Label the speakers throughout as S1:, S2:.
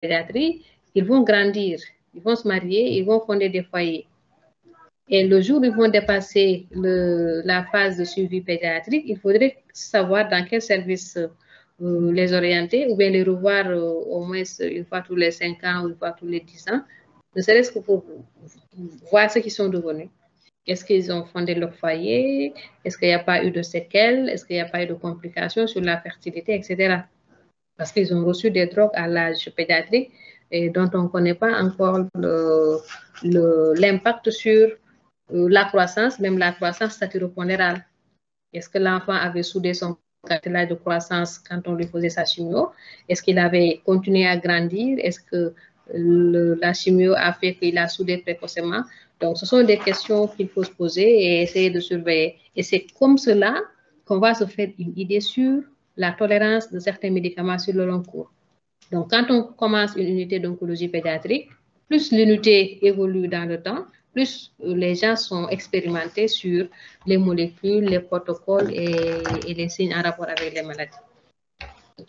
S1: pédiatrie, ils vont grandir, ils vont se marier, ils vont fonder des foyers. Et le jour où ils vont dépasser la phase de suivi pédiatrique, il faudrait savoir dans quel service les orienter ou bien les revoir au moins une fois tous les 5 ans ou une fois tous les 10 ans, ne serait-ce que pour voir ce qu'ils sont devenus. Est-ce qu'ils ont fondé leur foyer? Est-ce qu'il n'y a pas eu de séquelles? Est-ce qu'il n'y a pas eu de complications sur la fertilité, etc. Parce qu'ils ont reçu des drogues à l'âge pédiatrique et dont on ne connaît pas encore l'impact sur la croissance, même la croissance satyropondérale. Est-ce que l'enfant avait soudé son cartilage de croissance quand on lui faisait sa chimio? Est-ce qu'il avait continué à grandir? Est-ce que la chimio a fait qu'il a soudé précocement? Donc, ce sont des questions qu'il faut se poser et essayer de surveiller. Et c'est comme cela qu'on va se faire une idée sur la tolérance de certains médicaments sur le long cours. Donc, quand on commence une unité d'oncologie pédiatrique, plus l'unité évolue dans le temps, plus les gens sont expérimentés sur les molécules, les protocoles et les signes en rapport avec les maladies.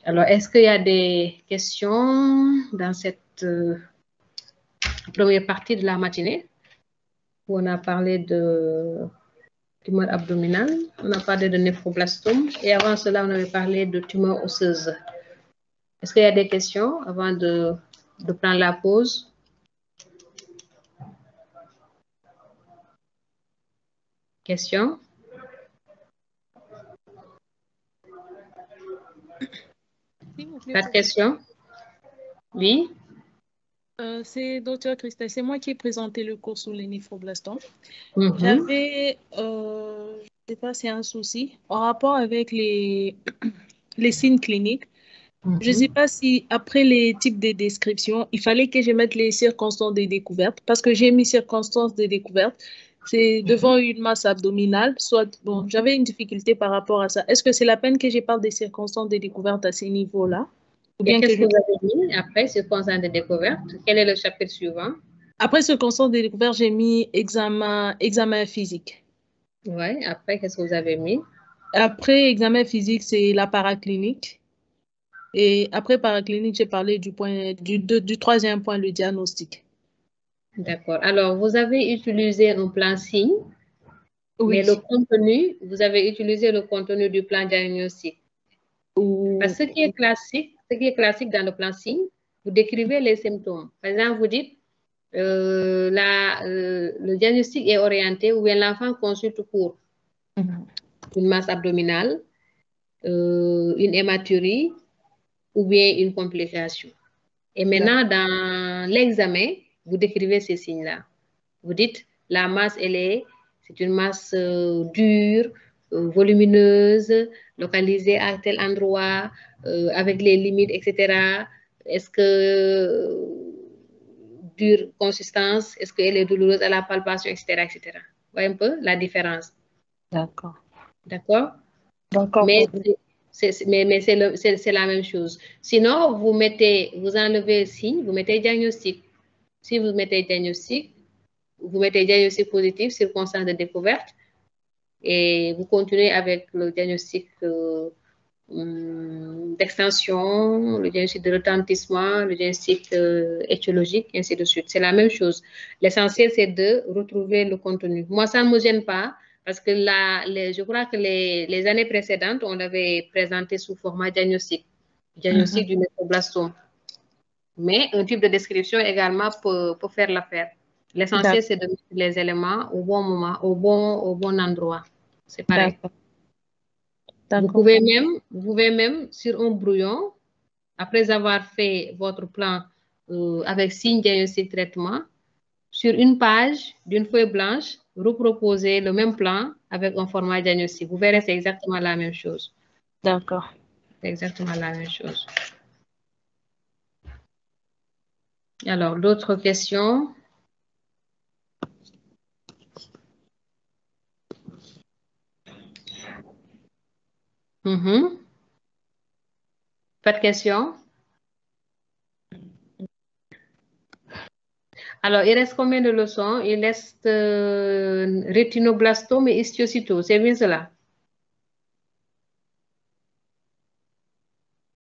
S1: Alors, est-ce qu'il y a des questions dans cette première partie de la matinée où on a parlé de tumeur abdominale, on a parlé de néphroblastome et avant cela, on avait parlé de tumeur osseuse. Est-ce qu'il y a des questions avant de prendre la pause? Question? Pas de question? Oui?
S2: C'est Dr Christelle, c'est moi qui ai présenté le cours sur les néphroblastomes.
S1: Mm-hmm.
S2: Je ne sais pas si c'est un souci, en rapport avec les signes cliniques. Je ne sais pas si après les types de descriptions, il fallait que je mette les circonstances de découverte, parce que j'ai mis circonstances de découverte, c'est devant une masse abdominale, soit, bon, j'avais une difficulté par rapport à ça. Est-ce que c'est la peine que je parle des circonstances de découverte à ces niveaux-là?
S1: Et qu'est-ce que vous avez mis après circonstances de découverte? Quel est le chapitre suivant?
S2: Après circonstances de découverte, j'ai mis examen physique.
S1: Oui, après, qu'est-ce que vous avez mis?
S2: Après examen physique, c'est la paraclinique. Et après paraclinique, j'ai parlé du troisième point, le diagnostic.
S1: D'accord. Alors, vous avez utilisé un plan signe,
S2: oui.
S1: Mais le contenu, vous avez utilisé le contenu du plan diagnostic. Parce que ce qui est classique dans le plan signe, vous décrivez les symptômes. Par exemple, vous dites le diagnostic est orienté où l'enfant consulte pour une masse abdominale, une hématurie ou bien une complication. Et maintenant, dans l'examen, vous décrivez ces signes-là. Vous dites la masse, c'est une masse dure, volumineuse, localisée à tel endroit, avec les limites, etc. Est-ce que dure consistance, est-ce qu'elle est douloureuse à la palpation, etc., etc. Vous voyez un peu la différence.
S2: D'accord.
S1: D'accord?
S2: D'accord.
S1: Mais c'est la même chose. Sinon, vous enlevez signe, vous mettez diagnostic. Si vous mettez diagnostic, vous mettez diagnostic positif, circonstance de découverte, et vous continuez avec le diagnostic d'extension, le diagnostic de retentissement, le diagnostic étiologique, ainsi de suite. C'est la même chose. L'essentiel, c'est de retrouver le contenu. Moi, ça ne me gêne pas, parce que je crois que les années précédentes, on l'avait présenté sous format diagnostic du néphroblastome. Mais un type de description également peut faire l'affaire. L'essentiel, c'est de mettre les éléments au bon moment, au bon endroit. C'est pareil. Vous pouvez même, sur un brouillon, après avoir fait votre plan avec signe diagnostic traitement, sur une page d'une feuille blanche, reproposer le même plan avec un format diagnostic. Vous verrez, c'est exactement la même chose.
S2: D'accord.
S1: C'est exactement la même chose. Alors, d'autres questions? Pas de questions? Alors, il reste combien de leçons? Il reste rétinoblastome et histiocytose, c'est bien cela?